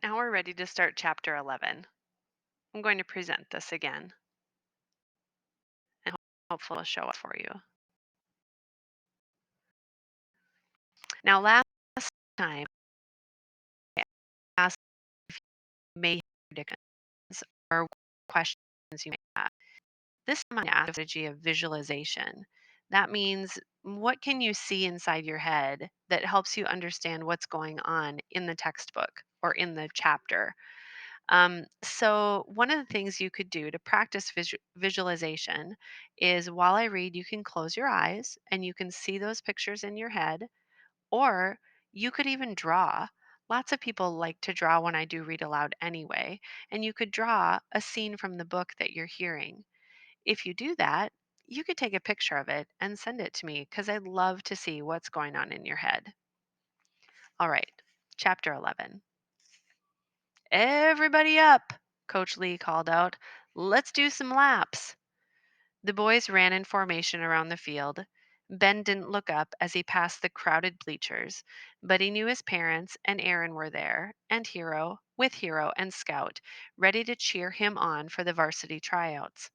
Now we're ready to start chapter 11. I'm going to present this again and hopefully it'll show up for you. Now, last time I asked if you may have predictions or questions you may have. This time I asked a strategy of visualization. That means what can you see inside your head that helps you understand what's going on in the textbook or in the chapter? So, one of the things you could do to practice visualization is while I read, you can close your eyes and you can see those pictures in your head, or you could even draw. Lots of people like to draw when I do read aloud anyway, and you could draw a scene from the book that you're hearing. If you do that, you could take a picture of it and send it to me because I'd love to see what's going on in your head. All right, chapter 11. Everybody up, Coach Lee called out. Let's do some laps. The boys ran in formation around the field. Ben didn't look up as he passed the crowded bleachers, but he knew his parents and Aaron were there, and Hero and Scout, ready to cheer him on for the varsity tryouts.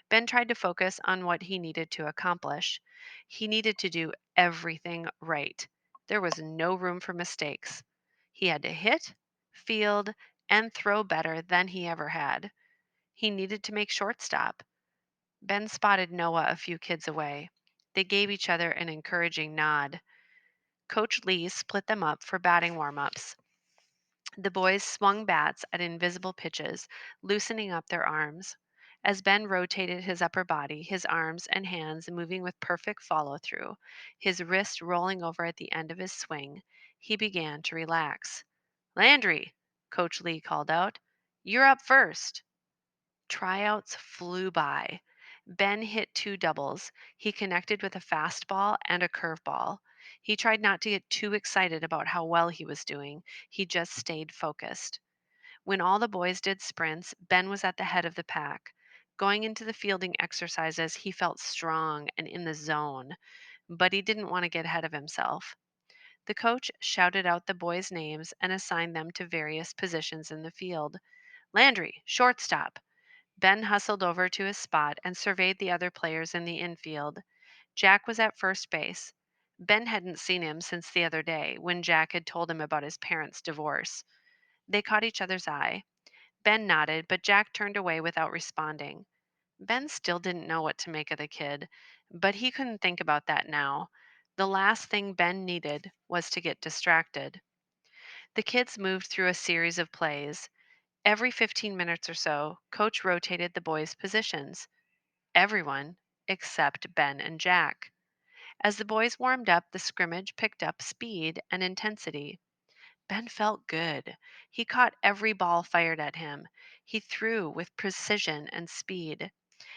Ben tried to focus on what he needed to accomplish. He needed to do everything right. There was no room for mistakes. He had to hit, field, and throw better than he ever had. He needed to make shortstop. Ben spotted Noah a few kids away. They gave each other an encouraging nod. Coach Lee split them up for batting warm ups. The boys swung bats at invisible pitches, loosening up their arms. As Ben rotated his upper body, his arms and hands moving with perfect follow through, his wrist rolling over at the end of his swing, he began to relax. Landry, Coach Lee called out, you're up first. Tryouts flew by. Ben hit two doubles. He connected with a fastball and a curveball. He tried not to get too excited about how well he was doing. He just stayed focused. When all the boys did sprints, Ben was at the head of the pack. Going into the fielding exercises, he felt strong and in the zone, but he didn't want to get ahead of himself. The coach shouted out the boys' names and assigned them to various positions in the field. Landry, shortstop. Ben hustled over to his spot and surveyed the other players in the infield. Jack was at first base. Ben hadn't seen him since the other day when Jack had told him about his parents' divorce. They caught each other's eye. Ben nodded, but Jack turned away without responding. Ben still didn't know what to make of the kid, but he couldn't think about that now. The last thing Ben needed was to get distracted. The kids moved through a series of plays. Every 15 minutes or so, Coach rotated the boys' positions. Everyone except Ben and Jack. As the boys warmed up, the scrimmage picked up speed and intensity. Ben felt good. He caught every ball fired at him. He threw with precision and speed.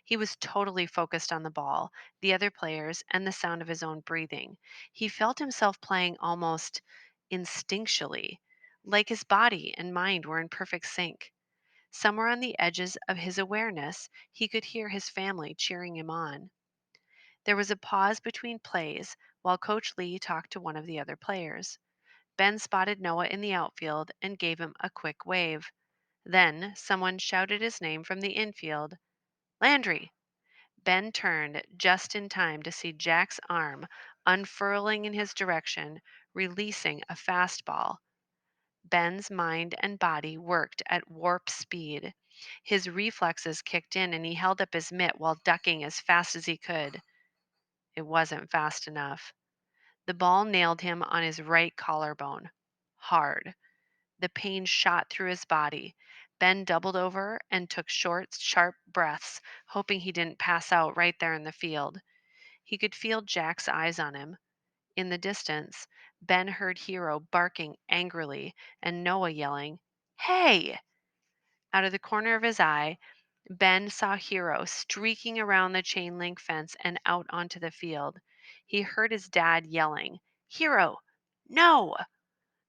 He was totally focused on the ball, the other players, and the sound of his own breathing. He felt himself playing almost instinctually, like his body and mind were in perfect sync. Somewhere on the edges of his awareness, he could hear his family cheering him on. There was a pause between plays while Coach Lee talked to one of the other players. Ben spotted Noah in the outfield and gave him a quick wave. Then someone shouted his name from the infield. Landry! Ben turned just in time to see Jack's arm unfurling in his direction, releasing a fastball. Ben's mind and body worked at warp speed. His reflexes kicked in and he held up his mitt while ducking as fast as he could. It wasn't fast enough. The ball nailed him on his right collarbone. Hard. The pain shot through his body. Ben doubled over and took short, sharp breaths, hoping he didn't pass out right there in the field. He could feel Jack's eyes on him. In the distance, Ben heard Hero barking angrily and Noah yelling, Hey! Out of the corner of his eye, Ben saw Hero streaking around the chain link fence and out onto the field. He heard his dad yelling, Hero! No!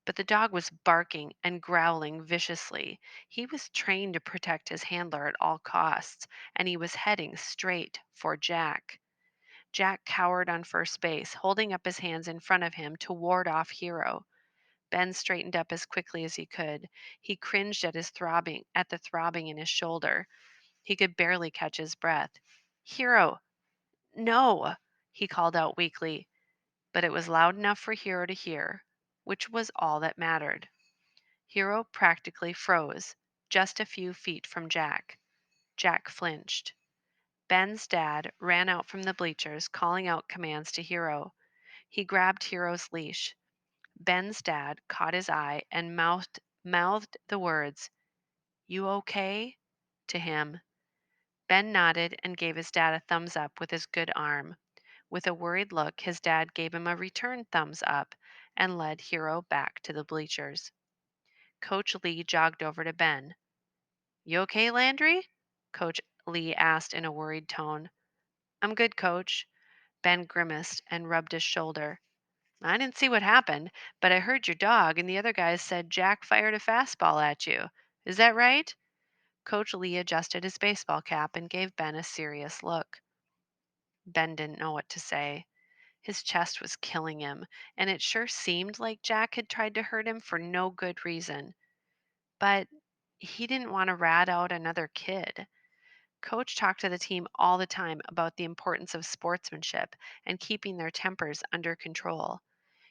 But the dog was barking and growling viciously. He was trained to protect his handler at all costs, and he was heading straight for Jack. Jack cowered on first base, holding up his hands in front of him to ward off Hero. Ben straightened up as quickly as he could. He cringed at the throbbing in his shoulder. He could barely catch his breath. Hero, no, he called out weakly, but it was loud enough for Hero to hear, which was all that mattered. Hero practically froze, just a few feet from Jack. Jack flinched. Ben's dad ran out from the bleachers, calling out commands to Hero. He grabbed Hero's leash. Ben's dad caught his eye and mouthed the words, "You okay?" to him. Ben nodded and gave his dad a thumbs up with his good arm. With a worried look, his dad gave him a return thumbs up and led Hero back to the bleachers. Coach Lee jogged over to Ben. "You okay, Landry?" Coach Lee asked in a worried tone. "I'm good, Coach." Ben grimaced and rubbed his shoulder. "I didn't see what happened, but I heard your dog and the other guys said Jack fired a fastball at you. Is that right?" Coach Lee adjusted his baseball cap and gave Ben a serious look. Ben didn't know what to say. His chest was killing him, and it sure seemed like Jack had tried to hurt him for no good reason. But he didn't want to rat out another kid. Coach talked to the team all the time about the importance of sportsmanship and keeping their tempers under control.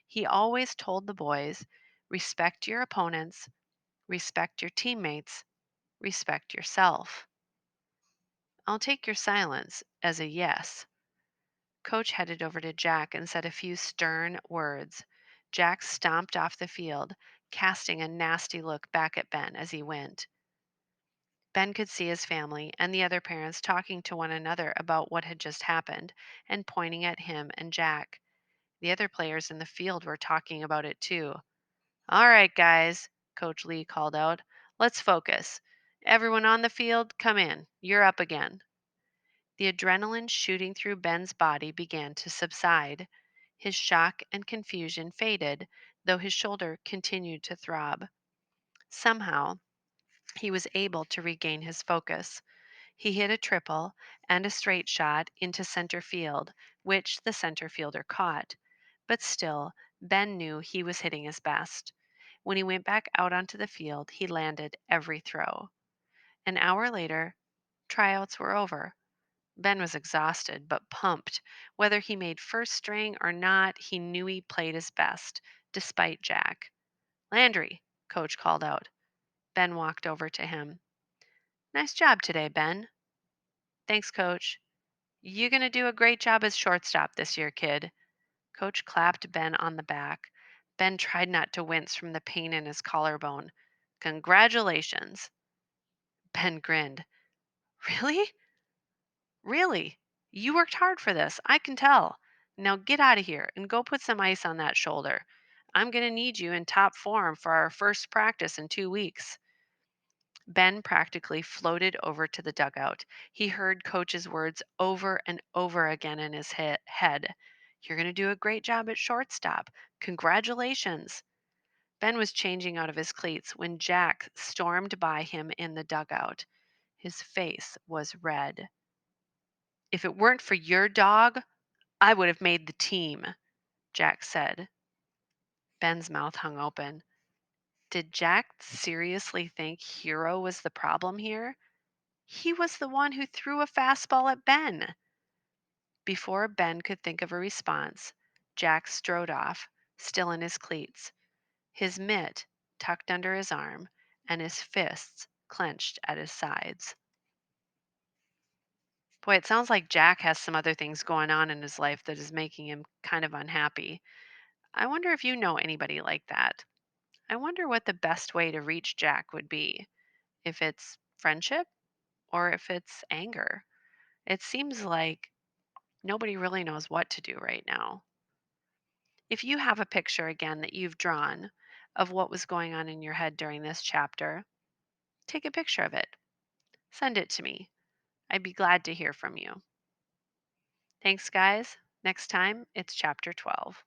He always told the boys, respect your opponents, respect your teammates, respect yourself. I'll take your silence as a yes. Coach headed over to Jack and said a few stern words. Jack stomped off the field, casting a nasty look back at Ben as he went. Ben could see his family and the other parents talking to one another about what had just happened and pointing at him and Jack. The other players in the field were talking about it too. "All right, guys," Coach Lee called out. "Let's focus. Everyone on the field, come in. You're up again." The adrenaline shooting through Ben's body began to subside. His shock and confusion faded, though his shoulder continued to throb. Somehow, he was able to regain his focus. He hit a triple and a straight shot into center field, which the center fielder caught. But still, Ben knew he was hitting his best. When he went back out onto the field, he landed every throw. An hour later, tryouts were over. Ben was exhausted but pumped. Whether he made first string or not, he knew he played his best, despite Jack. "Landry," Coach called out. Ben walked over to him. "Nice job today, Ben." "Thanks, Coach." "You gonna do a great job as shortstop this year, kid." Coach clapped Ben on the back. Ben tried not to wince from the pain in his collarbone. "Congratulations." Ben grinned. "Really? Really? You worked hard for this. I can tell. Now get out of here and go put some ice on that shoulder. I'm going to need you in top form for our first practice in 2 weeks." Ben practically floated over to the dugout. He heard Coach's words over and over again in his head. "You're going to do a great job at shortstop. Congratulations." Ben was changing out of his cleats when Jack stormed by him in the dugout. His face was red. "If it weren't for your dog, I would have made the team," Jack said. Ben's mouth hung open. Did Jack seriously think Hero was the problem here? He was the one who threw a fastball at Ben. Before Ben could think of a response, Jack strode off, still in his cleats, his mitt tucked under his arm and his fists clenched at his sides. Boy, it sounds like Jack has some other things going on in his life that is making him kind of unhappy. I wonder if you know anybody like that. I wonder what the best way to reach Jack would be. If it's friendship or if it's anger. It seems like nobody really knows what to do right now. If you have a picture again that you've drawn of what was going on in your head during this chapter, take a picture of it. Send it to me. I'd be glad to hear from you. Thanks, guys. Next time, it's chapter 12.